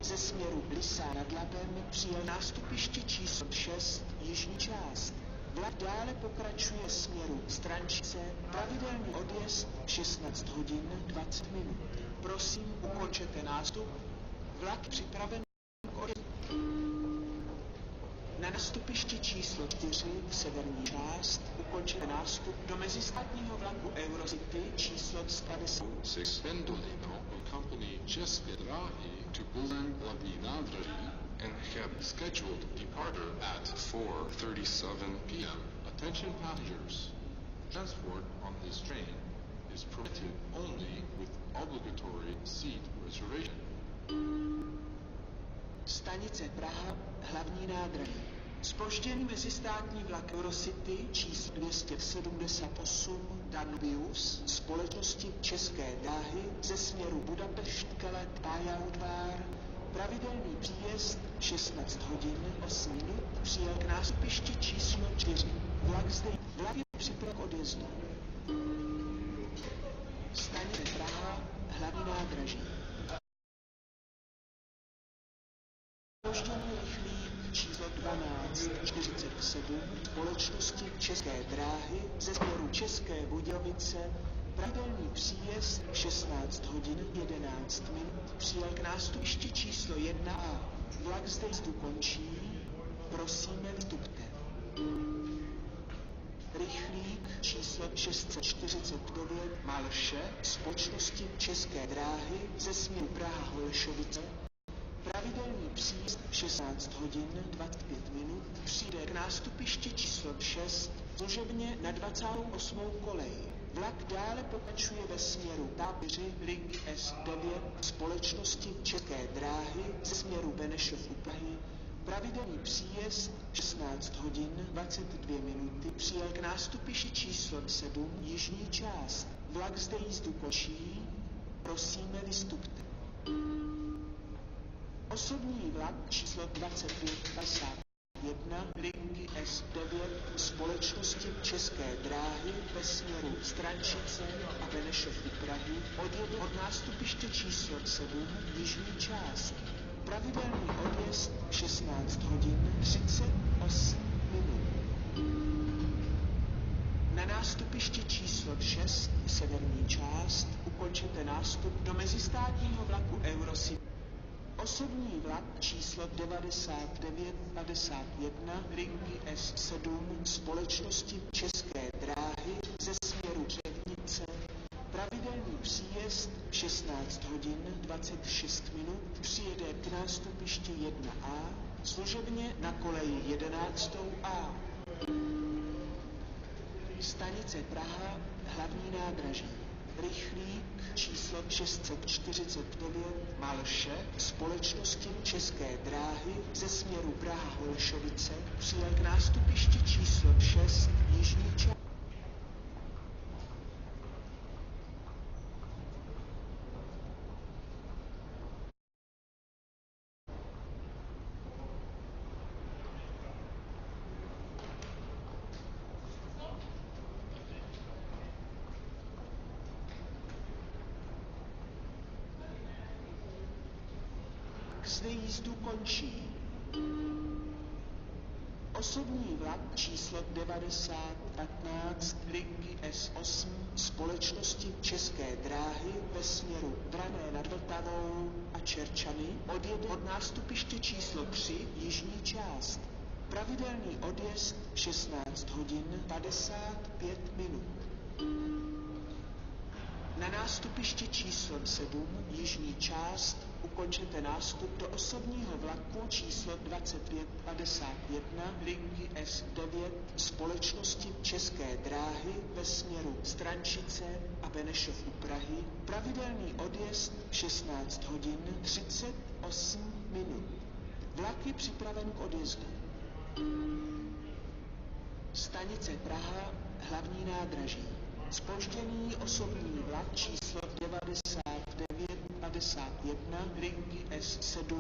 ze směru Lysá nad Labem přijel nástupiště číslo 6, jižní část. Vlak dále pokračuje směru Strančice, pravidelný odjezd 16 hodin 20 minut. Prosím, ukončete nástup. Vlak připraven k odjezdu. Na nástupišti číslo 4, severní část, ukončete nástup do mezistátního vlaku Eurocity číslo 50. Pendolino accompany České dráhy to Bulán hlavní nádraží and have scheduled departure at 4:37 p.m. Attention passengers. Transport on this train is permitted only with obligatory seat reservation. Stanice Praha, hlavní nádraží. Zpožděný mezistátní vlak Eurocity číslo 278 Danubius společnosti České dráhy ze směru Budapešť Kelet Pályaudvar, pravidelný příjezd 16 hodin 8 minut, přijel k nástupišti číslo 4. Vlak je připraven k odjezdu. Stanice Praha, hlavní nádraží. Zpožděný rychlík číslo 1247 společnosti České dráhy ze směru České Budějovice, pravidelný příjezd 16 hodin 11 minut, přijel k nástupišti číslo 1A. Vlak zde jízdu končí, prosíme vstupte. Rychlík číslo 649 Malše společnosti České dráhy ze směru Praha-Holešovice, pravidelný příjezd 16 hodin 25 minut, přijde k nástupišti číslo 6 služebně na 28. koleji. Vlak dále pokračuje ve směru Tápiři Ring S9 společnosti České dráhy ze směru Benešov u Prahy, pravidelný příjezd 16 hodin 22 minuty, přijel k nástupišti číslo 7 jižní část. Vlak zde jízdu končí, prosíme vystupte. Osobní vlak číslo 2551 linky S9 společnosti České dráhy ve směru Strančice a Benešov u Prahy odjede od nástupiště číslo 7 jižní část. Pravidelný odjezd 16 hodin 38 minut. Na nástupišti číslo 6 severní část ukončete nástup do mezistátního vlaku Eurocity. Osobní vlak číslo 9951 linky S7 společnosti České dráhy ze směru Řevnice, pravidelný příjezd 16 hodin 26 minut, přijede k nástupišti 1A, služebně na koleji 11A. Stanice Praha, hlavní nádraží. Rychlík číslo 649 Malše společnosti České dráhy ze směru Praha-Holešovice přijel k nástupišti číslo 6 jižní část. Zde jízdu končí. Osobní vlak číslo 9015 linky S8 společnosti České dráhy ve směru Brané nad Vltavou a Čerčany odjede od nástupiště číslo 3 jižní část. Pravidelný odjezd 16 hodin 55 minut. Na nástupišti číslo 7 jižní část ukončete nástup do osobního vlaku číslo 2551 linky S9 společnosti České dráhy ve směru Strančice a Benešov u Prahy, pravidelný odjezd 16 hodin 38 minut. Vlak je připraven k odjezdu. Stanice Praha, hlavní nádraží. Zpožděný osobní vlak číslo 9951 linky S7